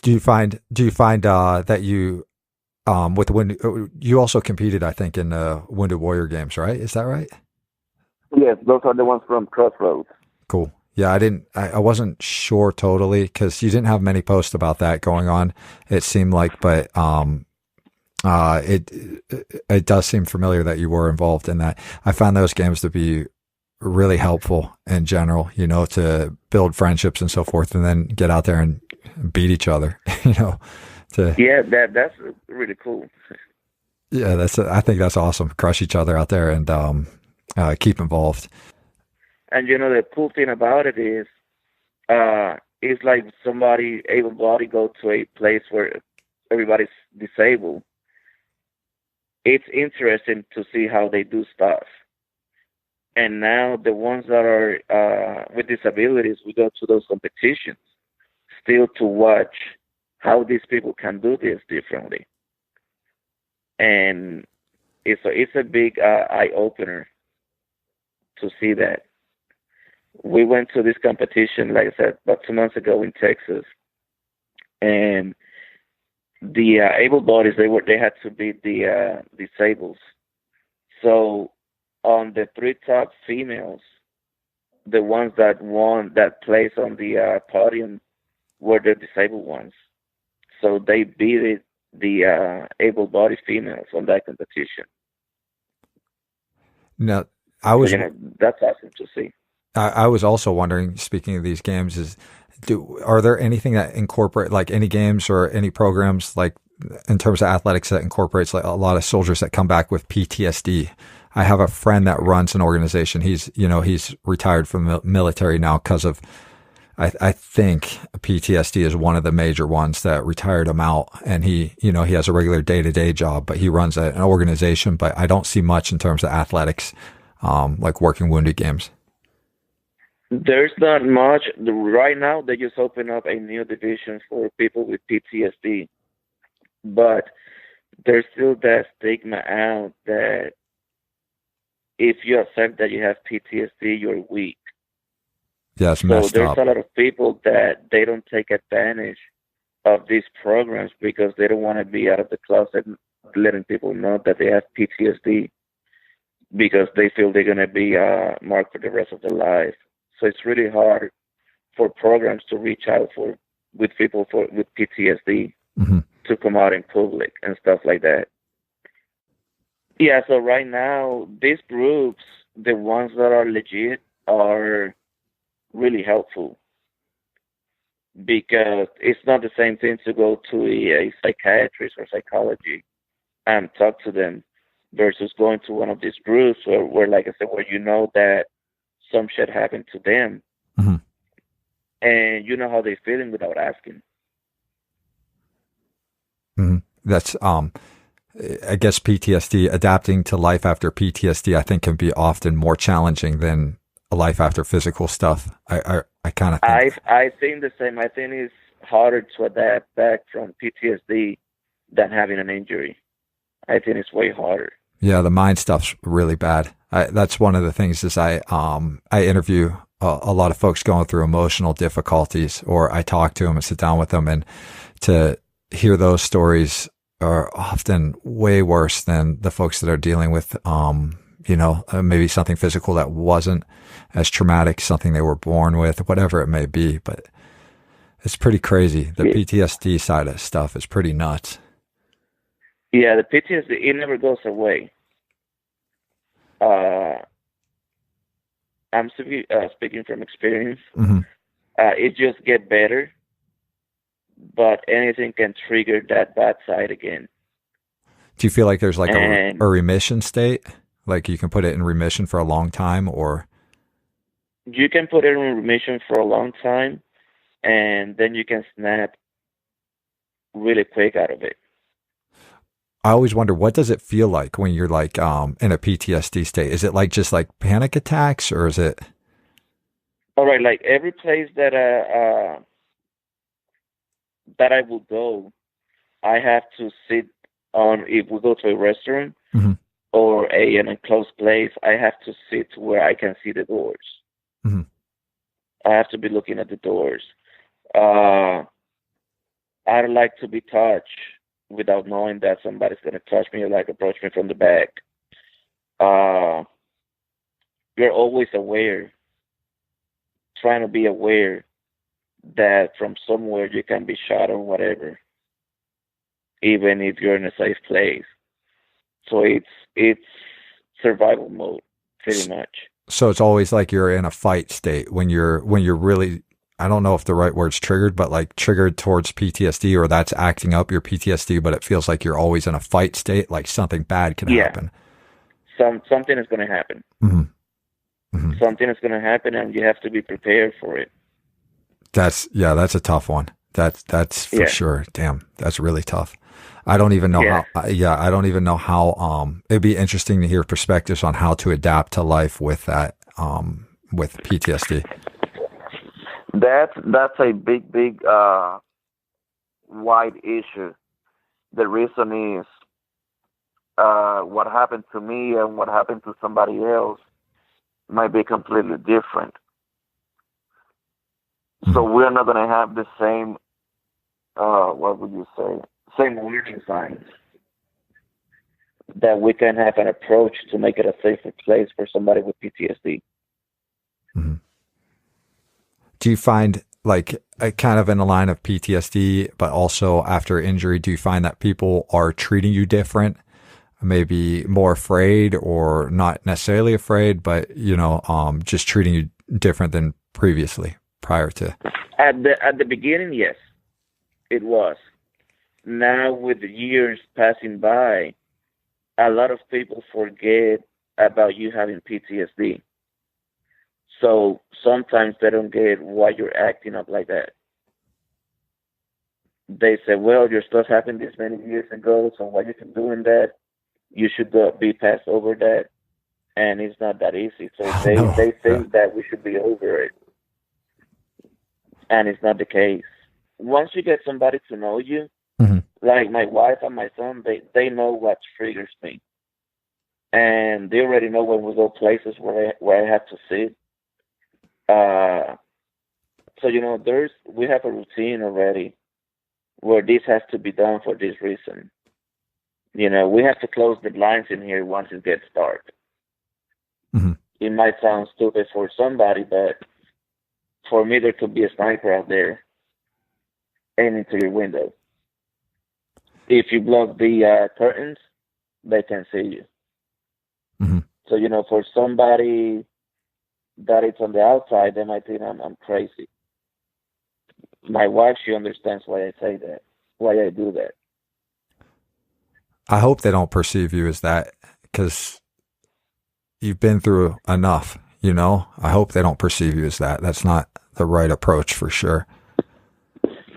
Do you find that you, with you also competed, I think, in the Wounded Warrior Games, right? Is that right? Yes, those are the ones from Crossroads. Cool. Yeah, I wasn't sure totally, because you didn't have many posts about that going on, it seemed like, but it does seem familiar that you were involved in that. I found those games to be really helpful in general, you know, to build friendships and so forth, and then get out there and beat each other, you know. Yeah, that's really cool. Yeah, I think that's awesome. Crush each other out there and keep involved. And the cool thing about it is, it's like somebody able-bodied go to a place where everybody's disabled. It's interesting to see how they do stuff. And now the ones that are with disabilities, we go to those competitions still to watch how these people can do this differently. And it's a big eye-opener to see that. We went to this competition, like I said, about 2 months ago in Texas, and the able-bodies, they had to beat the disabled. So on the 3 top females, the ones that won that place on the podium were the disabled ones. So they beat the able-bodied females on that competition. Now, that's awesome to see. I was also wondering, speaking of these games, are there anything that incorporate, like any games or any programs, like in terms of athletics, that incorporates like a lot of soldiers that come back with PTSD? I have a friend that runs an organization. He's retired from the military now because of, I think PTSD is one of the major ones that retired him out. And he has a regular day-to-day job, but he runs an organization. But I don't see much in terms of athletics, like working wounded games. There's not much. Right now, they just open up a new division for people with PTSD. But there's still that stigma out that if you accept that you have PTSD, you're weak. Yeah, it's messed so there's up. A lot of people that they don't take advantage of these programs because they don't want to be out of the closet letting people know that they have PTSD because they feel they're going to be marked for the rest of their life. So it's really hard for programs to reach out with people with PTSD to come out in public and stuff like that. Yeah, so right now, these groups, the ones that are legit, are really helpful because it's not the same thing to go to a psychiatrist or psychology and talk to them versus going to one of these groups where like I said, where that some shit happened to them, and you know how they're feeling without asking. That's I guess PTSD, adapting to life after PTSD, I think can be often more challenging than a life after physical stuff. I kind of think. I think the same. I think it's harder to adapt back from PTSD than having an injury. I think it's way harder. Yeah, the mind stuff's really bad. That's one of the things is I interview a lot of folks going through emotional difficulties, or I talk to them and sit down with them, and to hear those stories are often way worse than the folks that are dealing with, maybe something physical that wasn't as traumatic, something they were born with, whatever it may be. But it's pretty crazy. The PTSD side of stuff is pretty nuts. Yeah, the PTSD, it never goes away. I'm speaking from experience. It just get better, but anything can trigger that bad side again. Do you feel like there's like a remission state? Like you can put it in remission for a long time, or? You can put it in remission for a long time, and then you can snap really quick out of it. I always wonder, what does it feel like when you're like in a PTSD state? Is it like just like panic attacks, or is it? All right, like every place that I will go, I have to sit on. If we go to a restaurant or an enclosed place, I have to sit where I can see the doors. I have to be looking at the doors. I don't like to be touched without knowing that somebody's going to touch me or like approach me from the back. You're always aware, trying to be aware that from somewhere you can be shot or whatever, even if you're in a safe place. So it's survival mode, pretty much. So it's always like you're in a fight state when you're really, I don't know if the right word's triggered, but like triggered towards PTSD, or that's acting up your PTSD, but it feels like you're always in a fight state, like something bad can happen. Something is going to happen. Something is going to happen, and you have to be prepared for it. That's a tough one. That's for sure. Damn, that's really tough. I don't even know how. I don't even know how. It'd be interesting to hear perspectives on how to adapt to life with that. With PTSD. That's a big wide issue. The reason is what happened to me and what happened to somebody else might be completely different. So we're not going to have the same, what would you say, same warning signs that we can have an approach to make it a safer place for somebody with PTSD. Do you find, like, kind of in the line of PTSD, but also after injury, do you find that people are treating you different, maybe more afraid, or not necessarily afraid, but, just treating you different than previously prior to? At the beginning, yes, it was. Now, with the years passing by, a lot of people forget about you having PTSD. So sometimes they don't get why you're acting up like that. They say, well, your stuff happened this many years ago, so why you keep doing that? You should be passed over that. And it's not that easy. So they think that we should be over it. And it's not the case. Once you get somebody to know you, like my wife and my son, they know what triggers me. And they already know when we go places where I have to sit. So we have a routine already where this has to be done for this reason. We have to close the blinds in here once it gets dark. It might sound stupid for somebody, but for me, there could be a sniper out there aiming to your window. If you block the curtains, they can see you. So, for somebody that it's on the outside, they might think I'm crazy. My wife, she understands why I say that, why I do that. I hope they don't perceive you as that, because you've been through enough, I hope they don't perceive you as that. That's not the right approach for sure.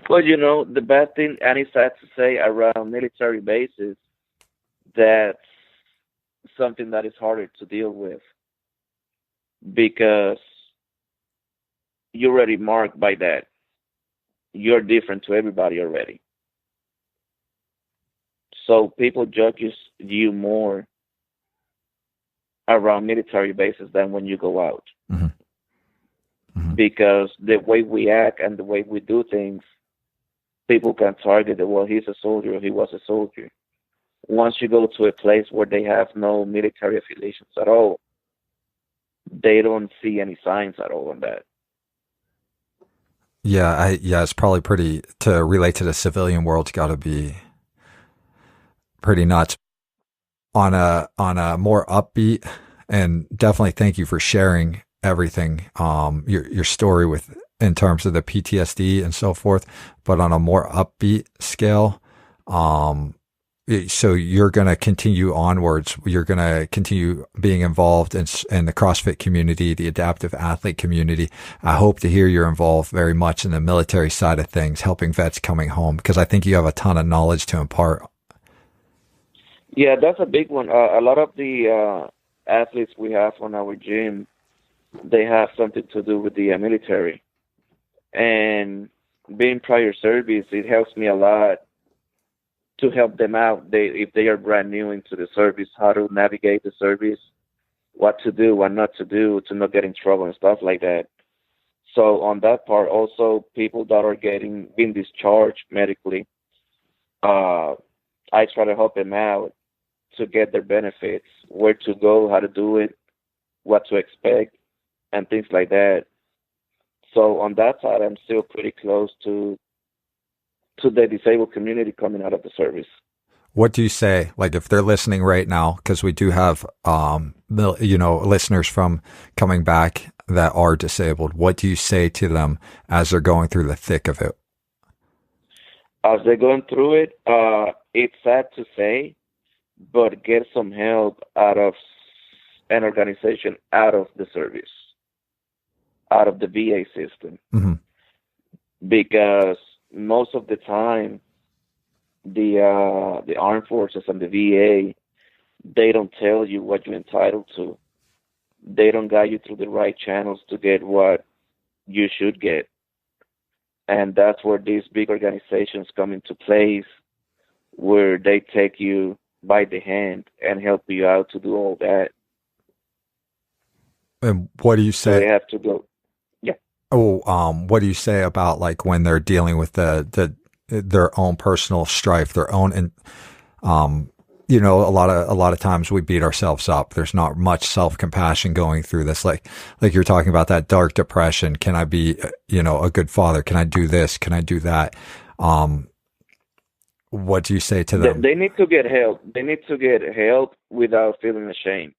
Well, the bad thing, and it's sad to say, around military bases, that's something that is harder to deal with, because you're already marked by that. You're different to everybody already. So people judge you more around military bases than when you go out. Because the way we act and the way we do things, people can target it. Well, he's a soldier, or he was a soldier. Once you go to a place where they have no military affiliations at all, they don't see any signs at all on that. Yeah, it's probably to relate to the civilian world, it's got to be pretty nuts. On a more upbeat, and definitely thank you for sharing everything, your story in terms of the PTSD and so forth, but on a more upbeat scale, so you're going to continue onwards. You're going to continue being involved in the CrossFit community, the adaptive athlete community. I hope to hear you're involved very much in the military side of things, helping vets coming home, because I think you have a ton of knowledge to impart. Yeah, that's a big one. A lot of the athletes we have on our gym, they have something to do with the military. And being prior service, it helps me a lot to help them out. If they are brand new into the service, how to navigate the service, what to do, what not to do, to not get in trouble and stuff like that. So on that part, also people that are being discharged medically, I try to help them out to get their benefits, where to go, how to do it, what to expect, and things like that. So on that side, I'm still pretty close to the disabled community coming out of the service. what do you say, like if they're listening right now, because we do have, listeners from coming back that are disabled, what do you say to them as they're going through the thick of it? As they're going through it, it's sad to say, but get some help out of an organization, out of the service, out of the VA system. Mm-hmm. Because most of the time, the armed forces and the VA, they don't tell you what you're entitled to. They don't guide you through the right channels to get what you should get. And that's where these big organizations come into place, where they take you by the hand and help you out to do all that. And what do you say? So they have to go. Yeah. What do you say about like when they're dealing with their own personal strife, their own, and a lot of times we beat ourselves up. There's not much self-compassion going through this. Like you're talking about that dark depression. Can I be, a good father? Can I do this? Can I do that? What do you say to them? They need to get help. They need to get help without feeling ashamed.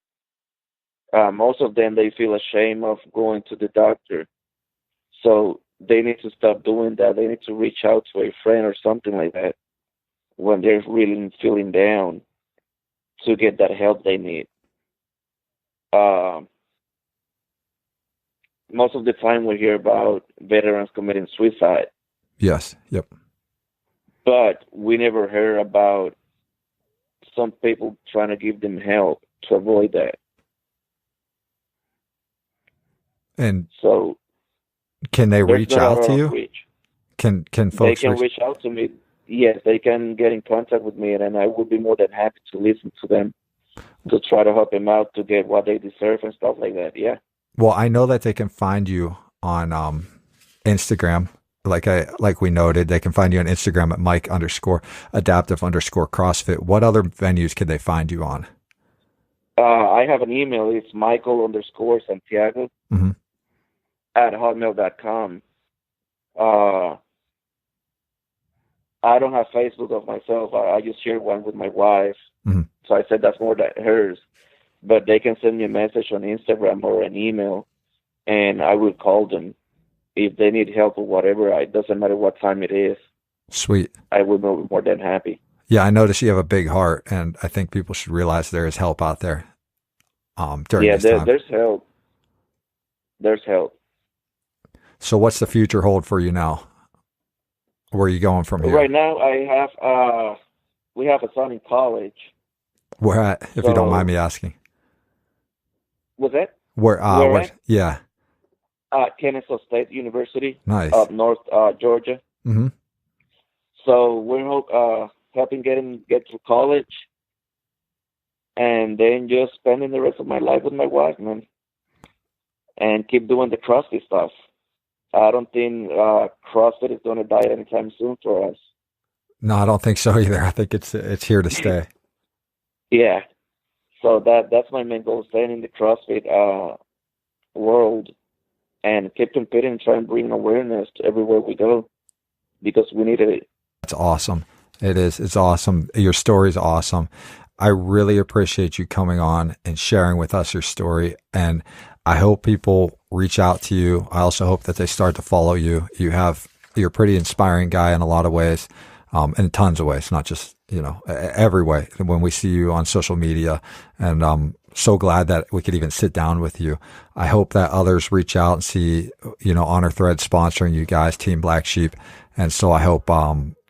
Most of them, they feel ashamed of going to the doctor. So they need to stop doing that. They need to reach out to a friend or something like that when they're really feeling down to get that help they need. Most of the time we hear about veterans committing suicide. Yes. Yep. But we never heard about some people trying to give them help to avoid that. And so, can they reach out to you? Can folks? They can reach out to me. Yes, they can get in contact with me, and I would be more than happy to listen to them to try to help them out to get what they deserve and stuff like that. Yeah. Well, I know that they can find you on Instagram. Like we noted, they can find you on Instagram at Mike_adaptive_CrossFit. What other venues can they find you on? I have an email. It's Michael_Santiago mm-hmm. at hotmail.com. I don't have Facebook of myself. I just share one with my wife. Mm-hmm. So I said that's more than hers. But they can send me a message on Instagram or an email, and I will call them if they need help or whatever. It doesn't matter what time it is. Sweet. I will be more than happy. Yeah, I notice you have a big heart, and I think people should realize there is help out there during this time. There's help. There's help. So what's the future hold for you now? Where are you going from here? Right now, we have a son in college. Where at, if you don't mind me asking? What's that? Where yeah. Kennesaw State University. Nice. Up north, Georgia. Mm-hmm. So we're helping get through college, and then just spending the rest of my life with my wife, man, and keep doing the CrossFit stuff. I don't think CrossFit is going to die anytime soon for us. No, I don't think so either. I think it's here to stay. Yeah. So that's my main goal, staying in the CrossFit world and keep competing and try and bring awareness to everywhere we go because we need it. That's awesome. It is. It's awesome. Your story is awesome. I really appreciate you coming on and sharing with us your story. And I hope people reach out to you. I also hope that they start to follow you. You're a pretty inspiring guy in a lot of ways, in tons of ways, not just, every way. When we see you on social media, and I'm so glad that we could even sit down with you. I hope that others reach out and see, Honor Thread sponsoring you guys, Team Black Sheep. And so I hope,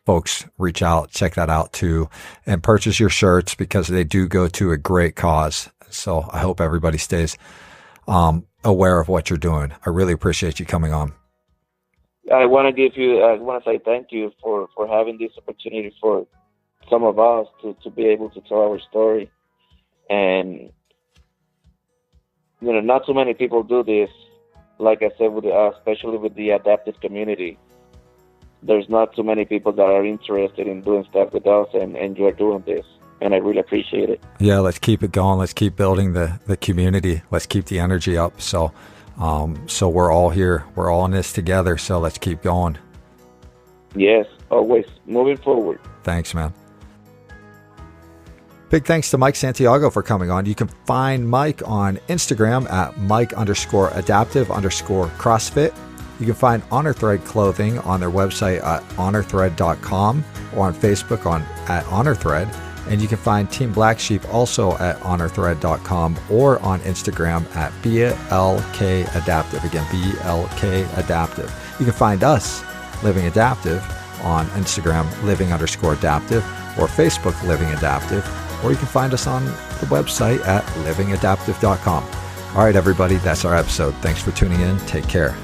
folks reach out, check that out too, and purchase your shirts because they do go to a great cause. So I hope everybody stays aware of what you're doing. I really appreciate you coming on. I want to say thank you for having this opportunity for some of us to be able to tell our story. And, not too many people do this. Like I said, especially with the adaptive community. There's not too many people that are interested in doing stuff with us, and you're doing this, and I really appreciate it. Yeah, let's keep it going. Let's keep building the community. Let's keep the energy up. So we're all here. We're all in this together. So let's keep going. Yes, always moving forward. Thanks, man. Big thanks to Mike Santiago for coming on. You can find Mike on Instagram at Mike_adaptive_CrossFit. You can find Honor Thread clothing on their website at honorthread.com or on Facebook at Honor Thread. And you can find Team Black Sheep also at honorthread.com or on Instagram at BLK Adaptive. Again, BLK Adaptive. You can find us, Living Adaptive, on Instagram, living_adaptive, or Facebook, Living Adaptive, or you can find us on the website at livingadaptive.com. All right, everybody, that's our episode. Thanks for tuning in. Take care.